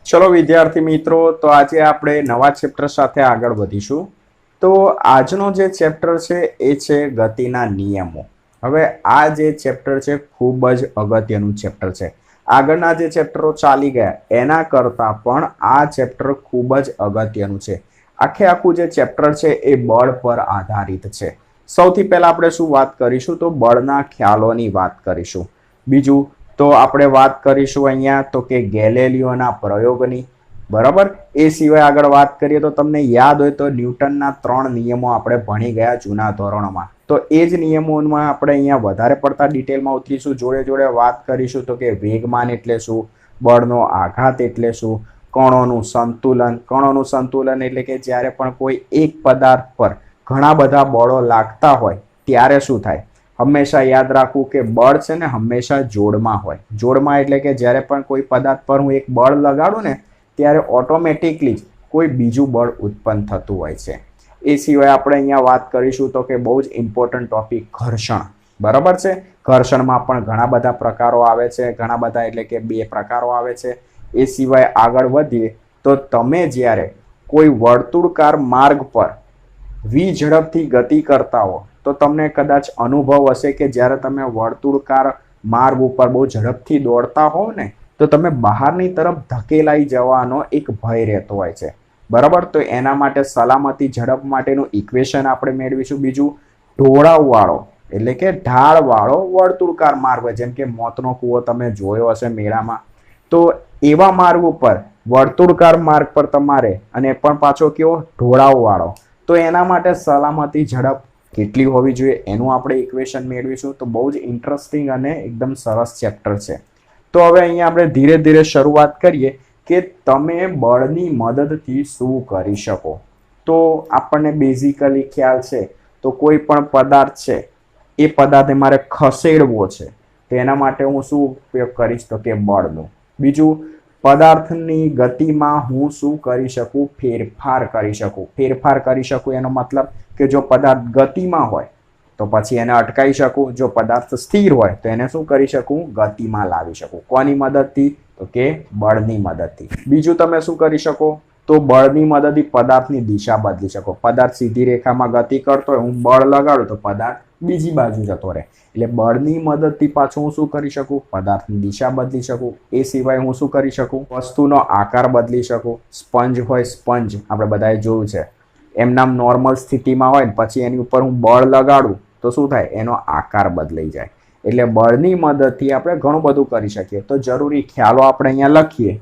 ચલો વિદ્યાર્થી મિત્રો, તો આજે આપણે નવા ચેપ્ટર સાથે આગળ વધીશું. તો આજનો જે ચેપ્ટર છે એ છે ગતિના નિયમો. હવે આ જે ચેપ્ટર છે ખૂબ જ અગત્યનું ચેપ્ટર છે. આગળના જે ચેપ્ટરો ચાલી ગયા એના કરતાં પણ આ ચેપ્ટર ખૂબ જ અગત્યનું છે. આખું જે ચેપ્ટર છે એ બળ પર આધારિત છે. સૌથી પહેલા આપણે શું વાત કરીશું? તો બળના ખ્યાલોની વાત કરીશું. બીજું તો આપણે વાત કરીશું અહીંયા તો કે ગેલેલિયોના પ્રયોગની. બરાબર. એ સિવાય આગળ વાત કરીએ તો તમને યાદ હોય તો ન્યૂટનના 3 નિયમો આપણે ભણી ગયા જૂના ધોરણોમાં. તો એ જ નિયમોમાં આપણે અહીંયા વધારે પડતા ડિટેલમાં ઉતરીશું. જોડે જોડે વાત કરીશું તો કે વેગમાન એટલે શું, બળનો આઘાત એટલે શું, કણોનું સંતુલન. કણોનું સંતુલન એટલે કે જ્યારે પણ કોઈ એક પદાર્થ પર ઘણા બધા બળો લાગતા હોય ત્યારે શું થાય. હંમેશા યાદ રાખવું કે બળ છે ને હંમેશા જોડમાં હોય. જોડમાં એટલે કે જ્યારે પણ કોઈ પદાર્થ પર હું એક બળ લગાડું ને ત્યારે ઓટોમેટિકલી જ કોઈ બીજું બળ ઉત્પન્ન થતું હોય છે. એ સિવાય આપણે અહીંયા વાત કરીશું તો કે બહુ જ ઇમ્પોર્ટન્ટ ટોપિક ઘર્ષણ. બરાબર છે. ઘર્ષણમાં પણ ઘણા બધા પ્રકારો આવે છે. ઘણા બધા એટલે કે 2 પ્રકારો આવે છે. એ સિવાય આગળ વધીએ તો તમે જ્યારે કોઈ વર્તુળાકાર માર્ગ પર વી ઝડપથી ગતિ કરતા હો તો તમને કદાચ અનુભવ હશે કે જ્યારે તમે વર્તુળાકાર માર્ગ ઉપર બહુ ઝડપથી દોડતા હોવ ને તો તમે બહારની તરફ ધકેલાઈ જવાનો એક ભય રહેતો હોય છે. બરાબર. તો એના માટે સલામતી ઝડપ માટેનું ઇક્વેશન આપણે મેળવીશું. બીજું ઢોળાવવાળો એટલે કે ઢાળવાળો વર્તુળાકાર માર્ગ, જેમ કે મોતનો કૂવો તમે જોયો હશે મેળામાં. તો એવા માર્ગ ઉપર વર્તુળાકાર માર્ગ પર તમારે અને પણ પાછો કેવો ઢોળાવવાળો, તો એના માટે સલામતી ઝડપ કેટલી હોવી જોઈએ એનું આપણે ઇક્વેશન મેળવીશું. તો બહુ જ ઇન્ટરેસ્ટિંગ અને એકદમ સરસ ચેપ્ટર છે. તો હવે અહીંયા આપણે ધીરે ધીરે શરૂઆત કરીએ કે તમે બળની મદદથી શું કરી શકો. તો આપણને બેઝિકલી ખ્યાલ છે તો કોઈ પણ પદાર્થ છે એ પદાર્થને મારે ખસેડવો છે તો એના માટે હું શું ઉપયોગ કરીશ તો કે બળનો. બીજું પદાર્થની ગતિમાં હું શું કરી શકું? ફેરફાર કરી શકું. ફેરફાર કરી શકું એનો મતલબ કે જો પદાર્થ ગતિમાં હોય તો પછી એને અટકાવી શકું. જો પદાર્થ સ્થિર હોય તો એને શું કરી શકું? ગતિમાં લાવી શકું. કોની મદદથી? તો કે બળની મદદથી. બીજું તમે શું કરી શકો? તો બળની મદદથી પદાર્થની દિશા બદલી શકો. પદાર્થ સીધી રેખામાં ગતિ કરતો હોય, હું બળ લગાડું તો પદાર્થ બીજી બાજુ જતો રહે. એટલે બળની મદદથી પાછું હું શું કરી શકું? પદાર્થની દિશા બદલી શકું. એ સિવાય હું શું કરી શકું? વસ્તુનો આકાર બદલી શકું. સ્પંજ હોય, સ્પંજ આપણે બધાએ જોયું છે, એમના નોર્મલ સ્થિતિમાં હોય ને પછી એની ઉપર હું બળ લગાડું તો શું થાય? એનો આકાર બદલાઈ જાય. એટલે બળની મદદથી આપણે ઘણું બધું કરી શકીએ. તો જરૂરી ખ્યાલો આપણે અહીંયા લખીએ.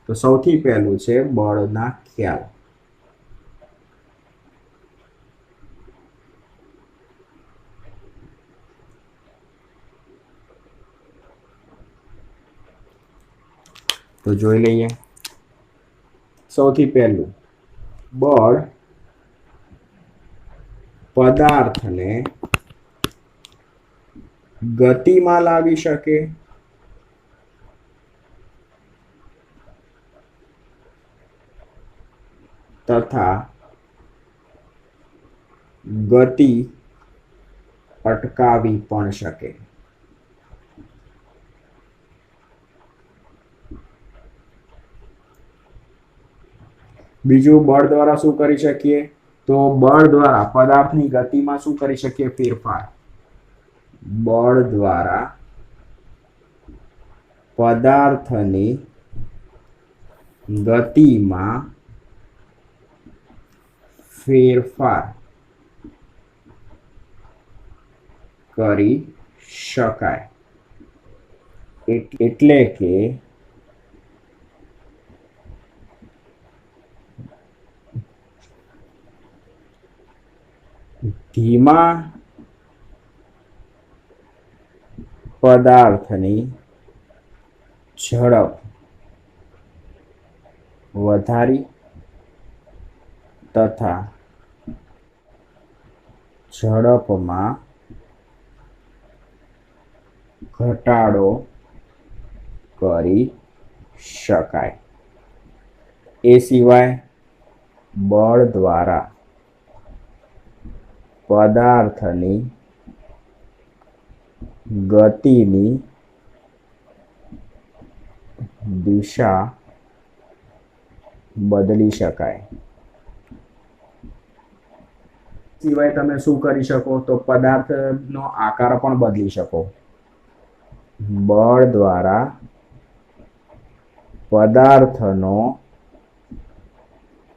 તો સૌથી પહેલું છે બળના ખ્યાલ. તો જોઈ લઈએ. સૌથી પહેલું, બળ પદાર્થને ગતિમાં લાવી શકે તથા ગતિ અટકાવી પણ શકે. બીજું બળ દ્વારા શું કરી શકીએ? તો બળ દ્વારા પદાર્થની ગતિમાં શું કરી શકીએ? ફેરફાર. બળ દ્વારા પદાર્થની ગતિમાં ફેરફાર કરી શકાય. એટલે કે ધીમા પદાર્થની ઝડપ વધારી તથા ઝડપમાં ઘટાડો કરી શકાય. એ સિવાય બળ દ્વારા પદાર્થની ગતિની દિશા બદલી શકાય. સિવાય તમે શું કરી શકો? તો પદાર્થનો આકાર પણ બદલી શકો. બળ દ્વારા પદાર્થનો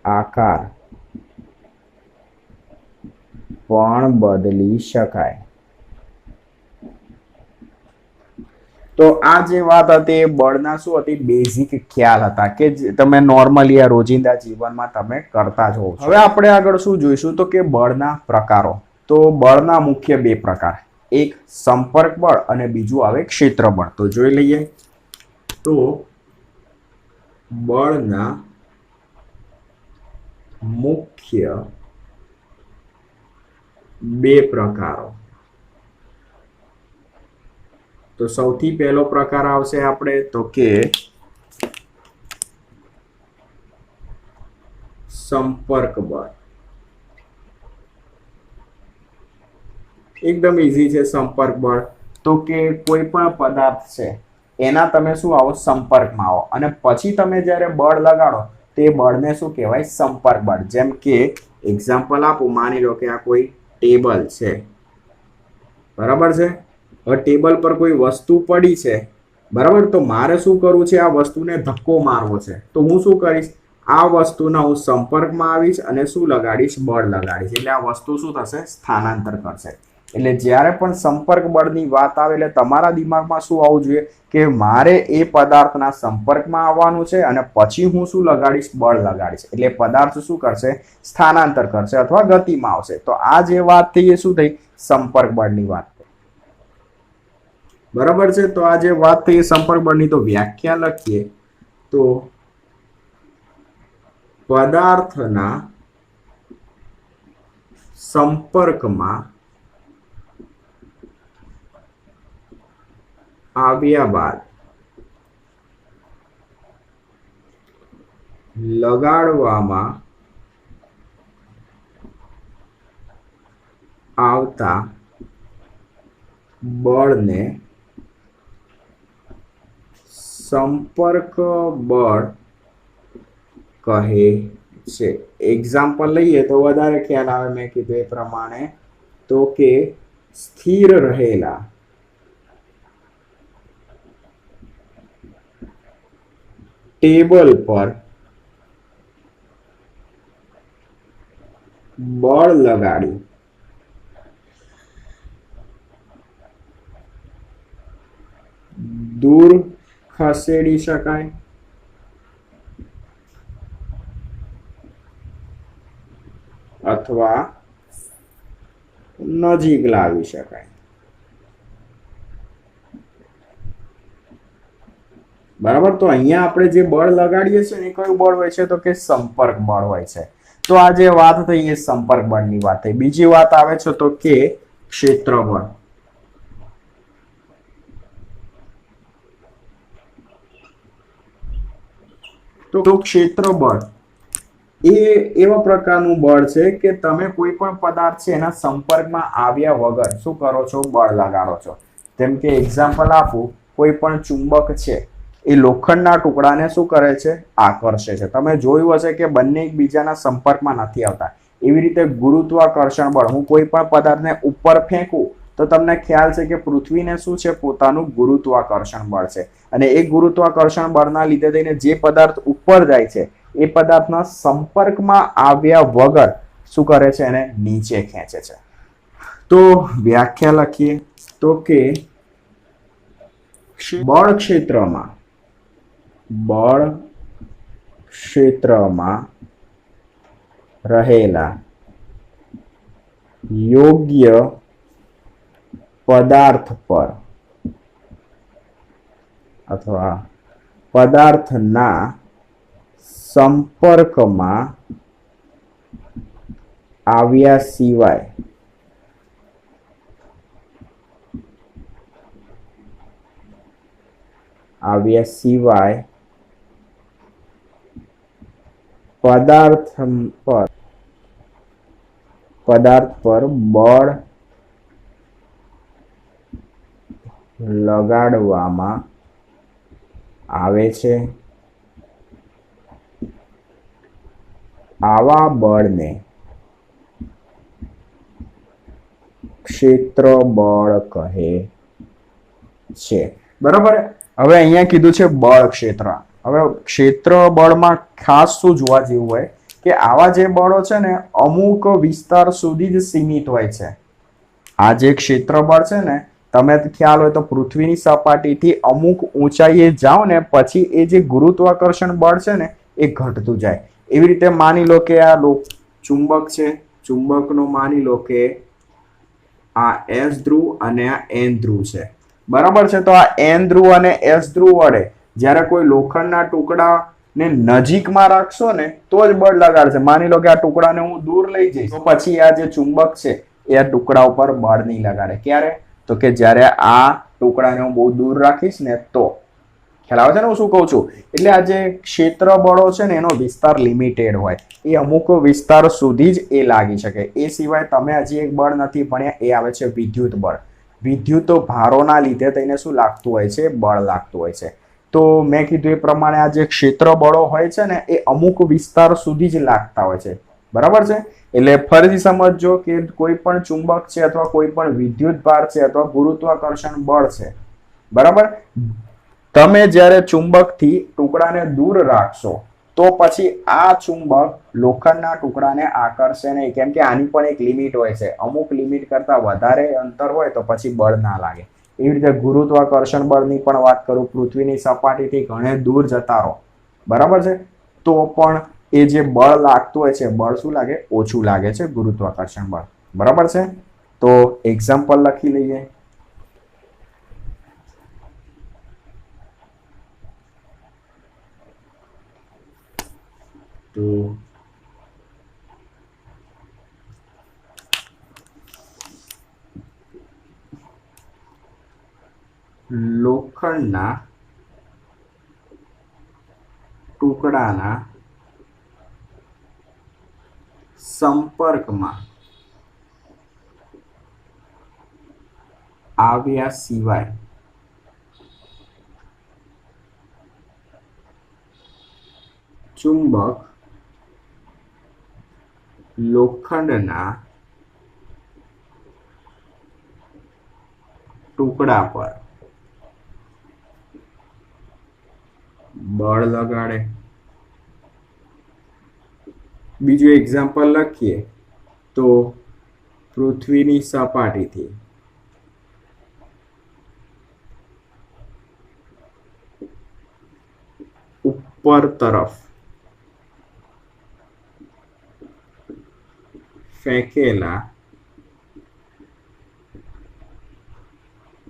આકાર પણ બદલી શકાય. તો આ જે વાત હતી એ બળના શું હતી? બેઝિક ખ્યાલ હતા કે તમે નોર્મલી આ રોજિંદા જીવનમાં તમે કરતા જ હોવ છો. હવે આપણે આગળ શું જોઈશું? તો કે બળના પ્રકારો. તો બળના મુખ્ય બે પ્રકાર, એક સંપર્ક બળ અને બીજું આવે ક્ષેત્ર બળ. તો જોઈ લઈએ. તો બળના મુખ્ય બે પ્રકારો. તો સૌથી પહેલો પ્રકાર આવશે આપણે તો કે સંપર્ક બળ. એકદમ ઈઝી છે સંપર્ક બળ. તો કે કોઈ પણ પદાર્થ છે એના તમે શું આવો? સંપર્કમાં આવો અને પછી તમે જ્યારે બળ લગાડો તે બળને શું કહેવાય? સંપર્ક બળ. જેમ કે એક્ઝામ્પલ આપું, માની લો કે આ કોઈ ટેબલ છે, બરાબર છે. હવે ટેબલ પર કોઈ વસ્તુ પડી છે, બરાબર. તો મારે શું કરવું છે? આ વસ્તુને ધક્કો મારવો છે. તો હું શું કરીશ? આ વસ્તુના હું સંપર્કમાં આવીશ અને શું લગાડીશ? બળ લગાડીશ. એટલે આ વસ્તુ શું થશે? સ્થાનાંતર કરશે. એટલે જ્યારે પણ સંપર્ક બળની વાત આવે એટલે તમારા દિમાગમાં શું આવવું જોઈએ? કે મારે એ પદાર્થના સંપર્કમાં આવવાનું છે અને પછી હું શું લગાડીશ? બળ લગાડીશ. એટલે પદાર્થ શું કરશે? સ્થાનાંતર કરશે અથવા ગતિમાં આવશે. તો આ જે વાત થઈ એ શું થઈ? સંપર્ક બળની વાત. બરાબર છે. તો આ જે વાત થઈ સંપર્ક બળની, તો વ્યાખ્યા લખીએ તો પદાર્થના સંપર્કમાં આવ્યા બાદ લગાડવામાં આવતા બળને સંપર્ક બળ કહે છે. એક્ઝામ્પલ લઈએ તો વધારે ખ્યાલ આવે. મેં કીધું એ પ્રમાણે તો કે સ્થિર રહેલા ટેબલ પર બળ લગાડી દૂર ખસેડી શકાય અથવા નજીક લાવી શકાય. બરાબર. તો અહીંયા આપણે જે બળ લગાડીએ છીએ ને એ કયું બળ હોય છે? તો કે સંપર્ક બળ હોય છે. તો આ જે વાત થઈ એ સંપર્ક બળની વાત થઈ. બીજી વાત આવે છે તો કે ક્ષેત્ર બળ. તો ક્ષેત્ર બળ એ એવા પ્રકારનું બળ છે કે તમે કોઈ પણ પદાર્થ છે એના સંપર્કમાં આવ્યા વગર શું કરો છો? બળ લગાડો છો. જેમ કે એક્ઝામ્પલ આપું, કોઈ પણ ચુંબક છે એ લોખંડના ટુકડાને શું કરે છે? આકર્ષે છે. તમે જોયું હશે કે બંને એકબીજાના સંપર્કમાં નથી આવતા. એવી રીતે ગુરુત્વાકર્ષણ બળ, હું કોઈ પણ પદાર્થને ઉપર ફેંકું તો તમને ખ્યાલ છે કે પૃથ્વીને શું છે? પોતાનું ગુરુત્વાકર્ષણ બળ છે. અને એ ગુરુત્વાકર્ષણ બળના લીધે થઈને જે પદાર્થ ઉપર જાય છે એ પદાર્થના સંપર્કમાં આવ્યા વગર શું કરે છે? એને નીચે ખેંચે છે. તો વ્યાખ્યા લખીએ તો કે બળ ક્ષેત્રમાં રહેલા યોગ્ય પદાર્થ પર અથવા પદાર્થના સંપર્કમાં આવ્યા સિવાય પદાર્થ પર બળ લગાડવામાં આવે છે આવા બળને ક્ષેત્રબળ કહે છે. બરાબર. હવે અહીંયા કીધું છે બળ ક્ષેત્ર. હવે ક્ષેત્ર બળમાં ખાસ શું જોવા જેવું હોય કે આવા જે બળો છે ને અમુક વિસ્તાર સુધી જ સીમિત હોય છે. આ જે ક્ષેત્ર બળ છે ને, તમે ખ્યાલ હોય તો પૃથ્વીની સપાટીથી અમુક ઊંચાઈએ જાઓ ને પછી એ જે ગુરુત્વાકર્ષણ બળ છે ને એ ઘટતું જાય. એવી રીતે માની લો કે આ ચુંબક છે, ચુંબકનો માની લો કે આ એસ ધ્રુવ અને આ એન ધ્રુવ છે. બરાબર છે. તો આ એન ધ્રુવ અને એસ ધ્રુવ વડે જ્યારે કોઈ લોખંડના ટુકડાને નજીકમાં રાખશો ને તો જ બળ લગાડશે. માની લો કે આ ટુકડાને હું દૂર લઈ જઈશ તો પછી આ જે ચુંબક છે એ આ ટુકડા ઉપર બળ નહીં લગાડે. ક્યારે? તો કે જ્યારે આ ટુકડાને હું બહુ દૂર રાખીશ ને તો. ખ્યાલ આવે છે ને હું શું કહું છું? એટલે આ જે ક્ષેત્ર બળો છે ને એનો વિસ્તાર લિમિટેડ હોય. એ અમુક વિસ્તાર સુધી જ એ લાગી શકે. એ સિવાય તમે હજી એક બળ નથી ભણ્યા, એ આવે છે વિદ્યુત બળ. વિદ્યુત ભારોના લીધે થઈને શું લાગતું હોય છે? બળ લાગતું હોય છે. તો મેં કીધું એ પ્રમાણે આ જે ક્ષેત્ર બળો હોય છે ને એ અમુક વિસ્તાર સુધી જ લાગતા હોય છે. બરાબર છે. એટલે ફરીથી સમજજો કે કોઈ પણ ચુંબક છે અથવા કોઈ પણ વિદ્યુત ભાર છે અથવા ગુરુત્વાકર્ષણ બળ છે, બરાબર, તમે જ્યારે ચુંબકથી ટુકડાને દૂર રાખશો તો પછી આ ચુંબક લોખંડના ટુકડાને આકર્ષે નહીં. કેમ કે આની પણ એક લિમિટ હોય છે. અમુક લિમિટ કરતા વધારે અંતર હોય તો પછી બળ ના લાગે. એવી રીતે ગુરુત્વાકર્ષણ બળની પણ વાત કરું, પૃથ્વીની સપાટીથી ઘણે દૂર જતા રહો, બરાબર છે, તો પણ એ જે બળ લાગતું હોય છે, બળ શું લાગે? ઓછું લાગે છે, ગુરુત્વાકર્ષણ બળ. બરાબર છે. તો એક્ઝામ્પલ લખી લઈએ. તો લોખંડના ટુકડાના સંપર્કમાં આવ્યા સિવાય ચુંબક લોખંડના ટુકડા પર બળ લગાડે. બીજું એક્ઝામ્પલ લખીએ તો પૃથ્વીની સપાટીથી ઉપર તરફ ફેંકેલા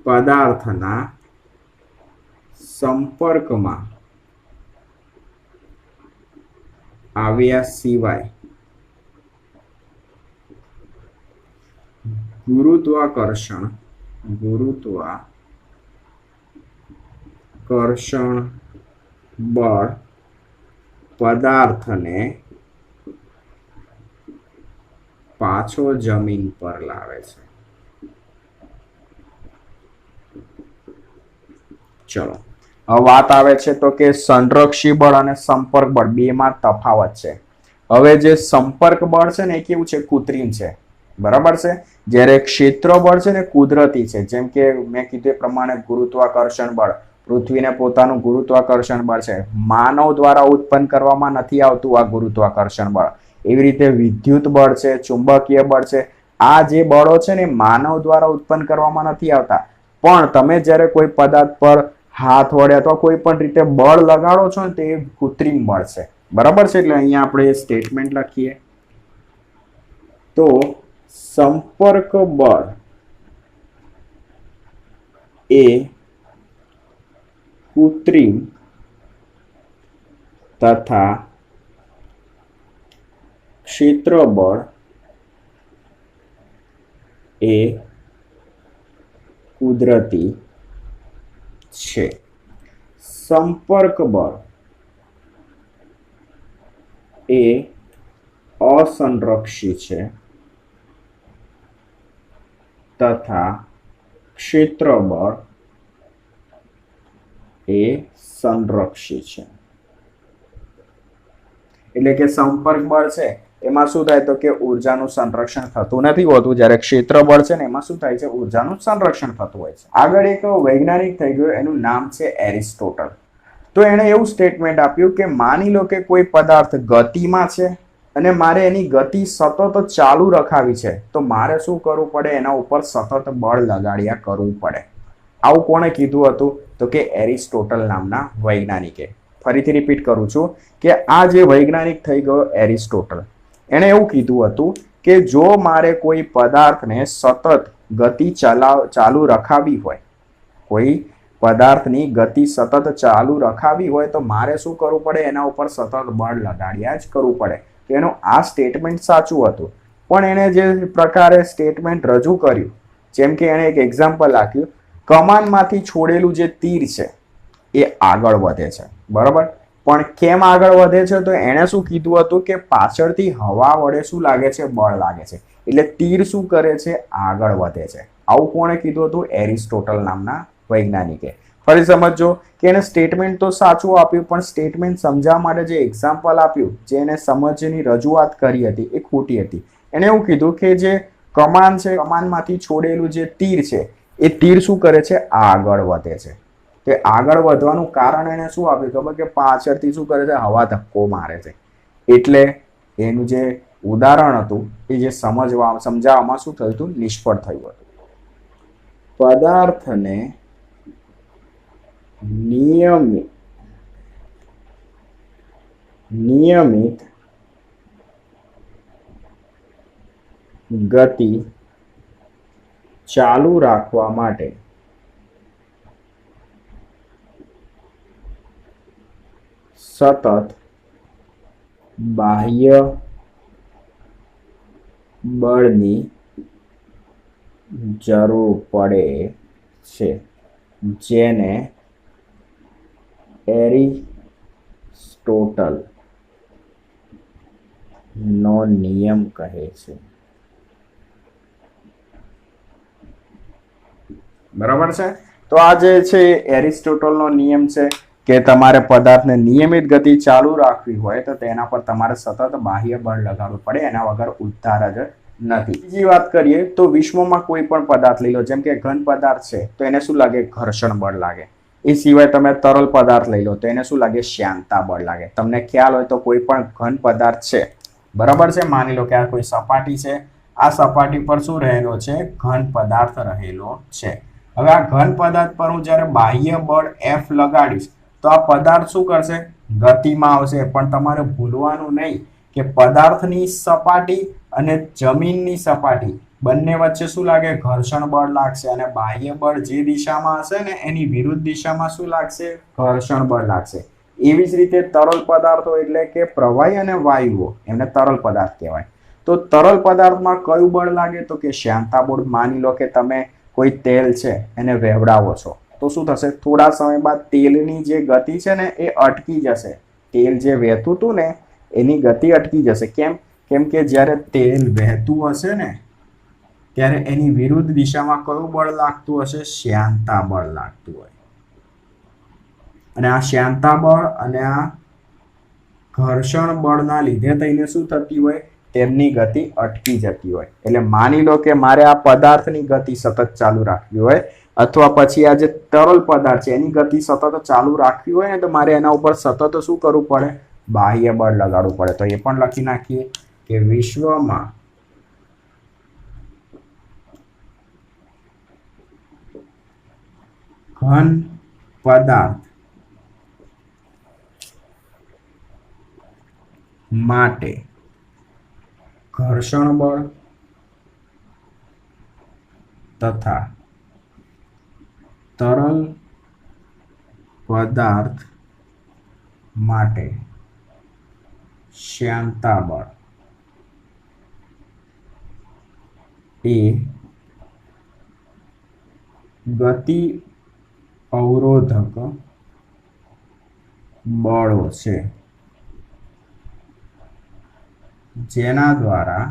પદાર્થના સંપર્કમાં આવ્યા સિવાય ગુરુત્વાકર્ષણ બળ પદાર્થને પાછો જમીન પર લાવે છે. ચલો, હવે વાત આવે છે તો કે સંરક્ષી બળ અને સંપર્ક બળ બેમાં તફાવત છે. હવે જે સંપર્ક બળ છે ને એ કેવું છે? કૃત્રિમ છે. બરાબર છે. જ્યારે ક્ષેત્ર બળ છે ને કુદરતી છે. જેમ કે મેં કીધું એ પ્રમાણે ગુરુત્વાકર્ષણ બળ, પૃથ્વીને પોતાનું ગુરુત્વાકર્ષણ બળ છે, માનવ દ્વારા ઉત્પન્ન કરવામાં નથી આવતું આ ગુરુત્વાકર્ષણ બળ. એવી રીતે વિદ્યુત બળ છે, ચુંબકીય બળ છે, આ જે બળો છે ને માનવ દ્વારા ઉત્પન્ન કરવામાં નથી આવતા. પણ તમે જ્યારે કોઈ પદાર્થ પર હાથ વડે અથવા કોઈ પણ રીતે બળ લગાડો છો ને તે કૃત્રિમ બળ છે. બરાબર છે. એટલે અહીંયા આપણે સ્ટેટમેન્ટ લખીએ તો સંપર્ક બળ એ કૃત્રિમ તથા ક્ષેત્ર બળ એ કુદરતી છે. સંપર્ક બળ એ અસંરક્ષી છે તથા ક્ષેત્ર બળ એ સંરક્ષી છે. એટલે કે સંપર્ક બળ છે એમાં શું થાય તો કે ઉર્જાનું સંરક્ષણ થતું નથી હોતું, જ્યારે ક્ષેત્ર બળ છે ને એમાં શું થાય છે, ઉર્જાનું સંરક્ષણ થતું હોય છે. આગળ એક વૈજ્ઞાનિક થઈ ગયો, એનું નામ છે એરિસ્ટોટલ. તો એણે એવું સ્ટેટમેન્ટ આપ્યું કે માની લો કે કોઈ પદાર્થ ગતિમાં છે અને મારે એની ગતિ સતત ચાલુ રખાવી છે, તો મારે શું કરવું પડે, એના ઉપર સતત બળ લગાડ્યા કરવું પડે. આવું કોણે કીધું હતું તો કે એરિસ્ટોટલ નામના વૈજ્ઞાનિકે. ફરીથી રિપીટ કરું છું કે આ જે વૈજ્ઞાનિક થઈ ગયો એરિસ્ટોટલ, એણે એવું કીધું હતું કે જો મારે કોઈ પદાર્થને સતત ગતિ ચાલુ રખાવી હોય, કોઈ પદાર્થની ગતિ સતત ચાલુ રખાવી હોય તો મારે શું કરવું પડે, એના ઉપર સતત બળ લગાડ્યા જ કરવું પડે. એનું આ સ્ટેટમેન્ટ સાચું હતું, પણ એણે જે પ્રકારે સ્ટેટમેન્ટ રજૂ કર્યું, જેમ કે એણે એક એક્ઝામ્પલ આપ્યું, કમાનમાંથી છોડેલું જે તીર છે એ આગળ વધે છે, બરાબર. પણ કેમ આગળ વધે છે, તો એણે શું કીધું હતું કે પાછળથી હવા વડે શું લાગે છે, બળ લાગે છે, એટલે તીર શું કરે છે, આગળ વધે છે. આવું કોણે કીધું હતું, એરિસ્ટોટલ નામના વૈજ્ઞાનિકે. ફરી સમજો કે એને સ્ટેટમેન્ટ તો સાચું આપ્યું, પણ સ્ટેટમેન્ટ સમજાવવા માટે જે એક્ઝામ્પલ આપ્યું, જે એને સમજની રજૂઆત કરી હતી એ ખોટી હતી. એને એવું કીધું કે જે કમાન છે, કમાનમાંથી છોડેલું જે તીર છે એ તીર શું કરે છે, આગળ વધે છે. તે આગળ વધવાનું કારણ એને શું આપ્યું ખબર, કે પાછળથી શું કરે છે, હવા ધક્કો મારે છે. એટલે એનું જે ઉદાહરણ હતું એ જે સમજાવવામાં શું થયું હતું, નિષ્ફળ થયું હતું. પદાર્થને નિયમિત ગતિ ચાલુ રાખવા માટે સતત બાહ્ય બળની જરૂર પડે છે, જેને એરિસ્ટોટલ નો નિયમ કહે છે. બરાબર છે. તો આ જે છે એરિસ્ટોટલનો નિયમ છે કે તમારે પદાર્થને નિયમિત ગતિ ચાલુ રાખવી હોય તો તેના પર તમારે સતત બાહ્ય બળ લગાડવું પડે, એના વગર ઉદ્ધાર જ નથી. બીજી વાત કરીએ તો વિશ્વમાં કોઈ પણ પદાર્થ લઈ લો, જેમ કે ઘન પદાર્થ છે તો એને શું લાગે, ઘર્ષણ બળ લાગે. એ સિવાય તમે તરલ પદાર્થ લઈ લો તો એને શું લાગે, શ્યાનતા બળ લાગે. તમને ખ્યાલ હોય તો કોઈ પણ ઘન પદાર્થ છે, બરાબર છે, માની લો કે આ કોઈ સપાટી છે, આ સપાટી પર શું રહેલો છે, ઘન પદાર્થ રહેલો છે. હવે આ ઘન પદાર્થ પર હું જ્યારે બાહ્ય બળ F લગાડીશ તો આ પદાર્થ શું કરશે, ગતિમાં આવશે. પણ તમારે ભૂલવાનું નહીં કે પદાર્થની સપાટી અને જમીનની સપાટી બંને વચ્ચે શું લાગે, ઘર્ષણ બળ લાગશે, અને બાહ્ય બળ જે દિશામાં હશે ને એની વિરુદ્ધ દિશામાં શું લાગશે, ઘર્ષણ બળ લાગશે. એવી જ રીતે તરલ પદાર્થો એટલે કે પ્રવાહી અને વાયુઓ, એમને તરલ પદાર્થ કહેવાય. તો તરલ પદાર્થમાં કયું બળ લાગે, તો કે શ્યાનતા બળ. માની લો કે તમે કોઈ તેલ છે એને વહેવડાવો છો તો શું થશે, થોડા સમય બાદ તેલની જે ગતિ છે ને એ અટકી જશે. તેલ જે વહેતું હતું ને એની ગતિ અટકી જશે. કેમ કે જ્યારે તેલ વહેતું હશે ને ત્યારે એની વિરુદ્ધ દિશામાં કયું બળ લાગતું હશે, શ્યાનતા બળ લાગતું હોય. અને આ શ્યાનતા બળ અને આ ઘર્ષણ બળના લીધે થઈને શું થતી હોય, તેમની ગતિ અટકી જતી હોય. એટલે માની લો કે મારે આ પદાર્થની ગતિ સતત ચાલુ રાખવી હોય, અથવા પછી આ જે તરલ પદાર્થ છે એની ગતિ સતત ચાલુ રાખવી હોય ને તો મારે એના ઉપર સતત શું કરવું પડે, બાહ્ય બળ લગાડવું પડે. તો એ પણ લખી નાખીએ કે વિશ્વમાં ઘન પદાર્થ માટે ઘર્ષણ બળ તથા તરલ પદાર્થ માટે શ્યાનતા બળ એ ગતિ અવરોધક બળો છે, જેના દ્વારા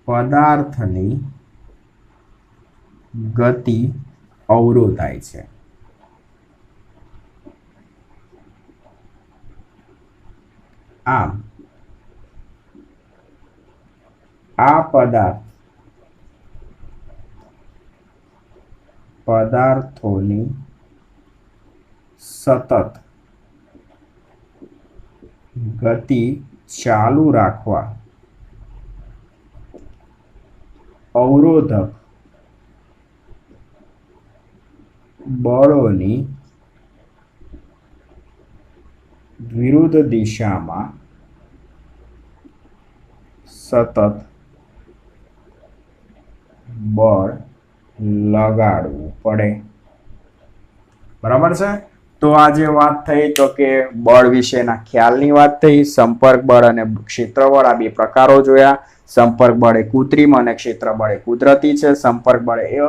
પદાર્થની ગતિ અવરોધાય છે. આમ આ પદાર્થોની સતત ગતિ ચાલુ રાખવા અવરોધક બળોની વિરુદ્ધ દિશામાં સતત બળ લગાડવું પડે. બરાબર છે. તો આ જે વાત થઈ તો કે બળ વિશેના ખ્યાલની વાત થઈ. સંપર્ક બળ અને ક્ષેત્ર બળ આ બે પ્રકારો જોયા. સંપર્ક બળ એ કૃત્રિમ અને ક્ષેત્ર બળ એ કુદરતી છે. સંપર્ક બળ એ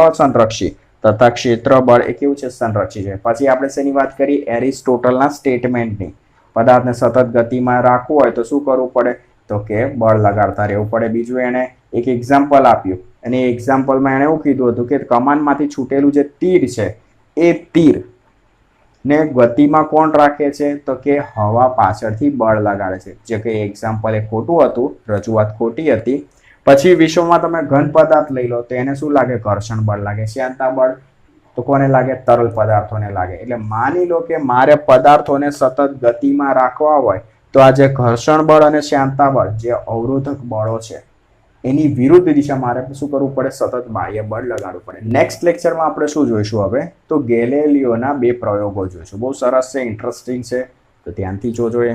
અસંરક્ષી તથા ક્ષેત્ર બળ એ કેવું છે? સંરક્ષી છે. પછી આપણે શેની વાત કરી? એરિસ્ટોટલના સ્ટેટમેન્ટની. પદાર્થને સતત ગતિમાં રાખવું હોય તો શું કરવું પડે? તો કે બળ લગાડતા રહેવું પડે. બીજું એને એક એક્ઝામ્પલ આપ્યું અને એ એક્ઝામ્પલમાં એને એવું કીધું હતું કે કમાનમાંથી છૂટેલું જે તીર છે એ તીર ને ગતિમાં કોણ રાખે છે? તો કે હવા પાછળથી બળ લગાડે છે. જે કે એક્ઝામ્પલ એ ખોટું હતું, રજૂઆત ખોટી હતી. પછી વિશ્વમાં તમે ઘન પદાર્થ લઈ લો તો એને શું લાગે? ઘર્ષણ બળ લાગે. શ્યાનતા બળ તો કોને લાગે? તરલ પદાર્થોને લાગે. એટલે માની લો કે મારે પદાર્થોને સતત ગતિમાં રાખવા હોય તો આ જે ઘર્ષણ બળ અને શ્યાનતા બળ જે અવરોધક બળો છે એની વિરુદ્ધ દિશા મારે શું કરવું પડે? સતત બાહ્ય બળ લગાડવું પડે. નેક્સ્ટ લેક્ચરમાં આપણે શું જોઈશું હવે? તો ગેલેલિયોના બે પ્રયોગો જોઈશું. બહુ સરસ છે, ઇન્ટરેસ્ટિંગ છે, તો ધ્યાનથી જોજો એ.